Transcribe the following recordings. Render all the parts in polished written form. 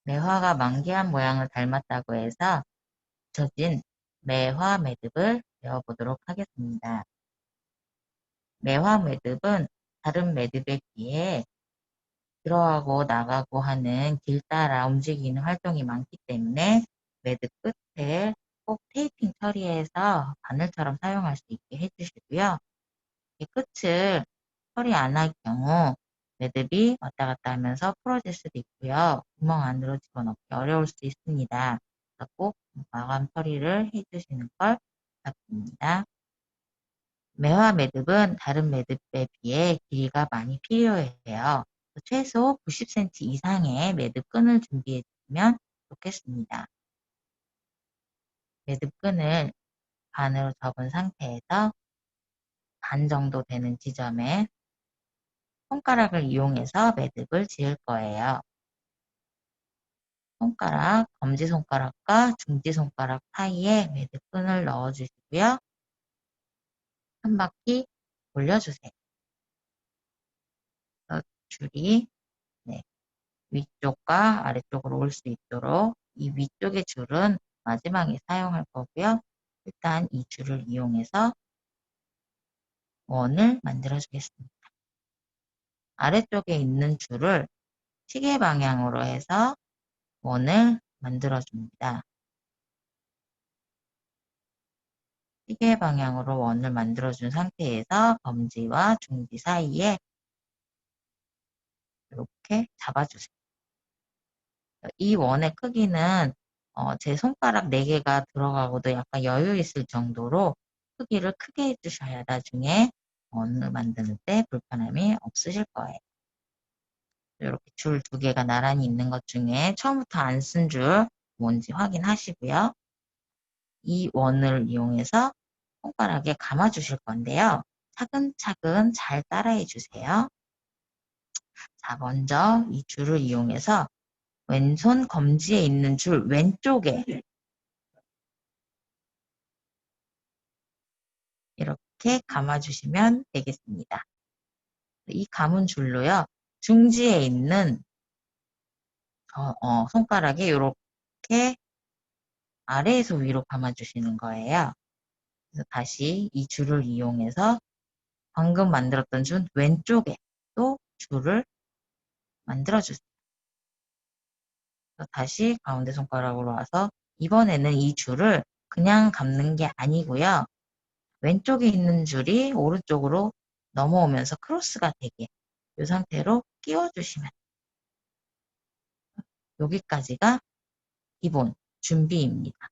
매화가 만개한 모양을 닮았다고 해서 붙여진 매화 매듭을 배워보도록 하겠습니다. 매화 매듭은 다른 매듭에 비해 들어가고 나가고 하는 길 따라 움직이는 활동이 많기 때문에 매듭 끝에 꼭 테이핑 처리해서 바늘처럼 사용할 수 있게 해주시고요. 이 끝을 처리 안 할 경우 매듭이 왔다 갔다 하면서 풀어질 수도 있고요. 구멍 안으로 집어넣기 어려울 수 있습니다. 꼭 마감 처리를 해주시는 걸 부탁드립니다. 매화 매듭은 다른 매듭에 비해 길이가 많이 필요해요. 최소 90cm 이상의 매듭끈을 준비해 주시면 좋겠습니다. 매듭끈을 반으로 접은 상태에서 반 정도 되는 지점에 손가락을 이용해서 매듭을 지을 거예요. 손가락, 검지손가락과 중지손가락 사이에 매듭끈을 넣어주시고요. 한 바퀴 돌려주세요. 줄이 위쪽과 아래쪽으로 올 수 있도록 이 위쪽의 줄은 마지막에 사용할 거고요. 일단 이 줄을 이용해서 원을 만들어 주겠습니다. 아래쪽에 있는 줄을 시계 방향으로 해서 원을 만들어 줍니다. 시계 방향으로 원을 만들어 준 상태에서 검지와 중지 사이에 이렇게 잡아주세요. 이 원의 크기는 제 손가락 4개가 들어가고도 약간 여유 있을 정도로 크기를 크게 해주셔야 나중에 원을 만드는 때 불편함이 없으실 거예요. 이렇게 줄 2개가 나란히 있는 것 중에 처음부터 안 쓴 줄 뭔지 확인하시고요. 이 원을 이용해서 손가락에 감아주실 건데요. 차근차근 잘 따라해 주세요. 자, 먼저 이 줄을 이용해서 왼손 검지에 있는 줄 왼쪽에 이렇게 감아주시면 되겠습니다. 이 감은 줄로요, 중지에 있는 손가락에 이렇게 아래에서 위로 감아주시는 거예요. 그래서 다시 이 줄을 이용해서 방금 만들었던 줄 왼쪽에 또 줄을 만들어주세요. 다시 가운데 손가락으로 와서 이번에는 이 줄을 그냥 감는 게 아니고요. 왼쪽에 있는 줄이 오른쪽으로 넘어오면서 크로스가 되게 이 상태로 끼워주시면 여기까지가 기본 준비입니다.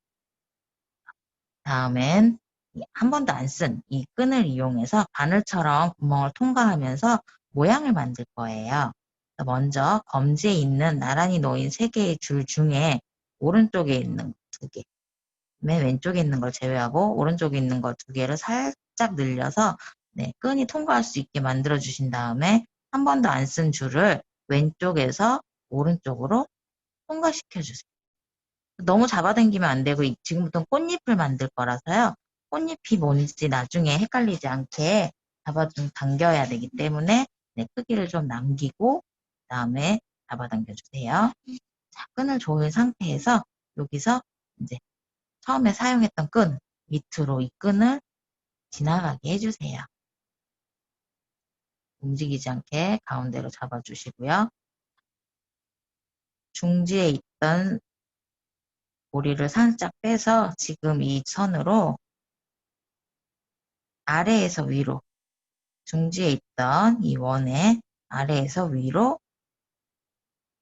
다음엔 한 번도 안 쓴 이 끈을 이용해서 바늘처럼 구멍을 통과하면서 모양을 만들 거예요. 먼저 검지에 있는 나란히 놓인 3개의 줄 중에 오른쪽에 있는 2개, 맨 왼쪽에 있는 걸 제외하고 오른쪽에 있는 거 2개를 살짝 늘려서 끈이 통과할 수 있게 만들어 주신 다음에 한 번도 안 쓴 줄을 왼쪽에서 오른쪽으로 통과시켜 주세요. 너무 잡아당기면 안 되고 지금부터 꽃잎을 만들 거라서요. 꽃잎이 뭔지 나중에 헷갈리지 않게 당겨야 되기 때문에 크기를 좀 남기고 그다음에 잡아당겨 주세요. 자, 끈을 조인 상태에서 여기서 이제 처음에 사용했던 끈 밑으로 이 끈을 지나가게 해주세요. 움직이지 않게 가운데로 잡아주시고요. 중지에 있던 고리를 살짝 빼서 지금 이 선으로 아래에서 위로 중지에 있던 이 원의 아래에서 위로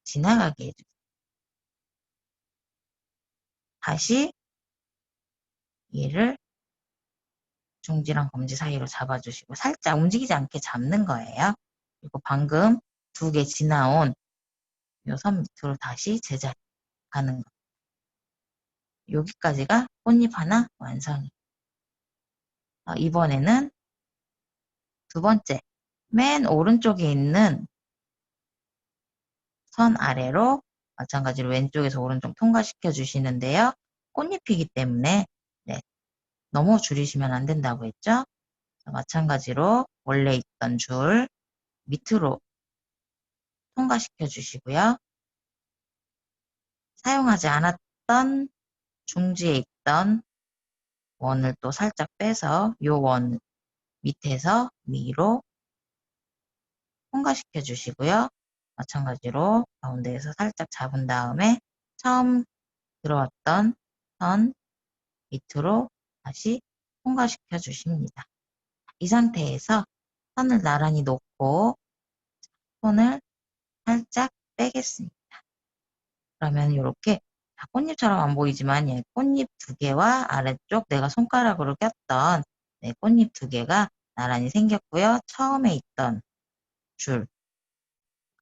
지나가게 해주세요. 다시 얘를 중지랑 검지 사이로 잡아주시고 살짝 움직이지 않게 잡는 거예요. 그리고 방금 2개 지나온 이 선 밑으로 다시 제자리 가는 거. 여기까지가 꽃잎 하나 완성이에요. 이번에는 2번째, 맨 오른쪽에 있는 선 아래로 마찬가지로 왼쪽에서 오른쪽 통과시켜 주시는데요. 꽃잎이기 때문에 너무 줄이시면 안 된다고 했죠? 마찬가지로 원래 있던 줄 밑으로 통과시켜 주시고요. 사용하지 않았던 중지에 있던 원을 또 살짝 빼서 요 원 밑에서 위로 통과시켜 주시고요. 마찬가지로 가운데에서 살짝 잡은 다음에 처음 들어왔던 선 밑으로 다시 통과시켜 주십니다. 이 상태에서 선을 나란히 놓고 손을 살짝 빼겠습니다. 그러면 이렇게 꽃잎처럼 안 보이지만 꽃잎 두 개와 아래쪽 내가 손가락으로 꼈던 꽃잎 두 개가 나란히 생겼고요. 처음에 있던 줄,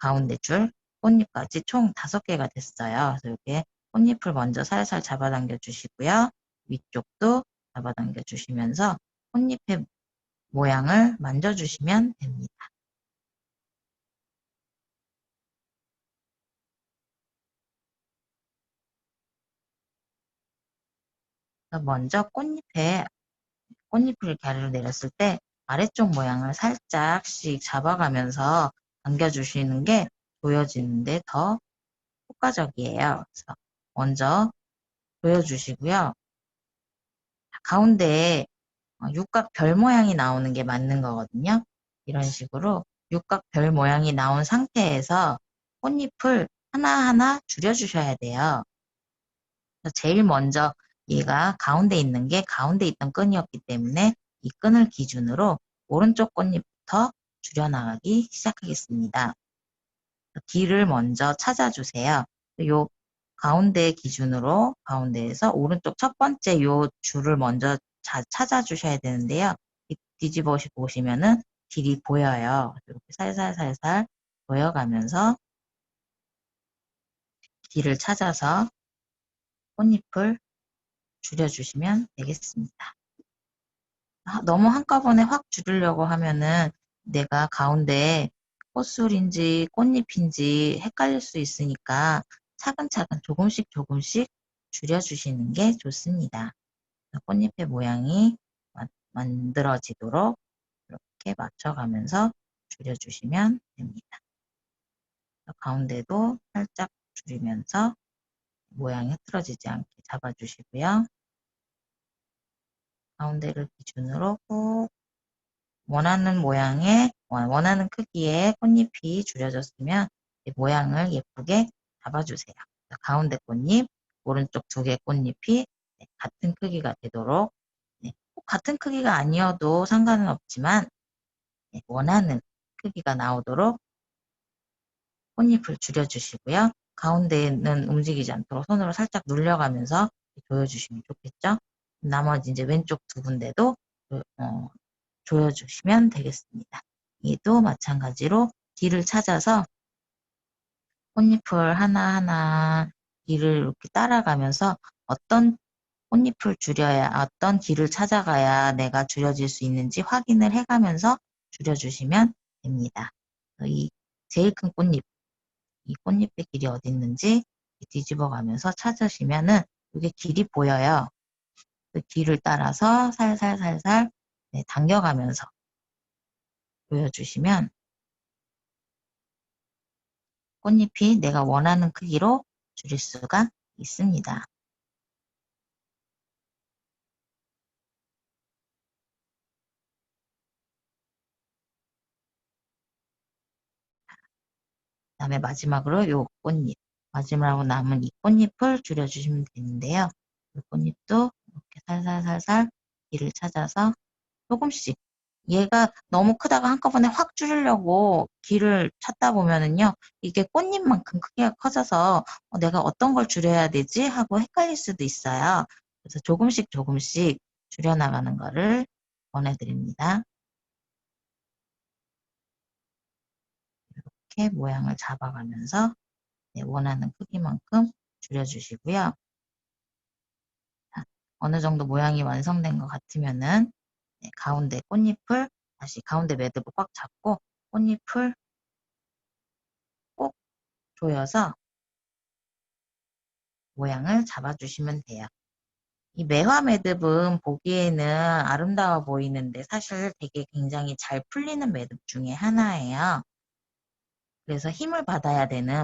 가운데 줄, 꽃잎까지 총 5개가 됐어요. 그래서 이렇게 꽃잎을 먼저 살살 잡아당겨 주시고요. 위쪽도 잡아당겨 주시면서 꽃잎의 모양을 만져주시면 됩니다. 먼저 꽃잎을 이렇게 아래로 내렸을 때 아래쪽 모양을 살짝씩 잡아가면서 당겨주시는 게 보여지는데 더 효과적이에요. 그래서 먼저 보여주시고요. 가운데에 육각 별 모양이 나오는 게 맞는 거거든요. 이런 식으로 육각 별 모양이 나온 상태에서 꽃잎을 하나하나 줄여주셔야 돼요. 제일 먼저 얘가 가운데 있는 게 가운데 있던 끈이었기 때문에 이 끈을 기준으로 오른쪽 꽃잎부터 줄여나가기 시작하겠습니다. 길을 먼저 찾아주세요. 요 가운데 기준으로 가운데에서 오른쪽 첫 번째 요 줄을 먼저 찾아주셔야 되는데요. 뒤집어 보시면은 길이 보여요. 이렇게 살살살살 보여가면서 길을 찾아서 꽃잎을 줄여주시면 되겠습니다. 너무 한꺼번에 확 줄이려고 하면은 내가 가운데 꽃술인지 꽃잎인지 헷갈릴 수 있으니까 차근차근 조금씩 조금씩 줄여주시는 게 좋습니다. 꽃잎의 모양이 만들어지도록 이렇게 맞춰가면서 줄여주시면 됩니다. 가운데도 살짝 줄이면서 모양이 흐트러지지 않게 잡아주시고요. 가운데를 기준으로 꾹 원하는 모양의 원하는 크기의 꽃잎이 줄여졌으면 모양을 예쁘게 잡아주세요. 가운데 꽃잎, 오른쪽 2개 꽃잎이 같은 크기가 되도록 꼭 같은 크기가 아니어도 상관은 없지만 원하는 크기가 나오도록 꽃잎을 줄여주시고요. 가운데는 움직이지 않도록 손으로 살짝 눌려가면서 조여주시면 좋겠죠. 나머지 이제 왼쪽 2군데도 조여주시면 되겠습니다. 얘도 마찬가지로 길을 찾아서 꽃잎을 하나하나 길을 이렇게 따라가면서 어떤 꽃잎을 줄여야 어떤 길을 찾아가야 내가 줄여질 수 있는지 확인을 해가면서 줄여주시면 됩니다. 이 제일 큰 꽃잎, 이 꽃잎의 길이 어디 있는지 뒤집어 가면서 찾으시면은 이게 길이 보여요. 그 길을 따라서 살살살살 당겨가면서 보여주시면 꽃잎이 내가 원하는 크기로 줄일 수가 있습니다. 그 다음에 마지막으로 요 꽃잎, 마지막으로 남은 이 꽃잎을 줄여주시면 되는데요. 이 꽃잎도 이렇게 살살살살 길을 찾아서 조금씩 얘가 너무 크다가 한꺼번에 확 줄이려고 길을 찾다 보면은요, 이게 꽃잎만큼 크기가 커져서 내가 어떤 걸 줄여야 되지? 하고 헷갈릴 수도 있어요. 그래서 조금씩 조금씩 줄여나가는 거를 권해드립니다. 이렇게 모양을 잡아가면서 원하는 크기만큼 줄여주시고요. 어느 정도 모양이 완성된 것 같으면은 가운데 꽃잎을 다시 가운데 매듭을 꽉 잡고 꽃잎을 꼭 조여서 모양을 잡아주시면 돼요. 이 매화 매듭은 보기에는 아름다워 보이는데 사실 되게 굉장히 잘 풀리는 매듭 중에 하나예요. 그래서 힘을 받아야 되는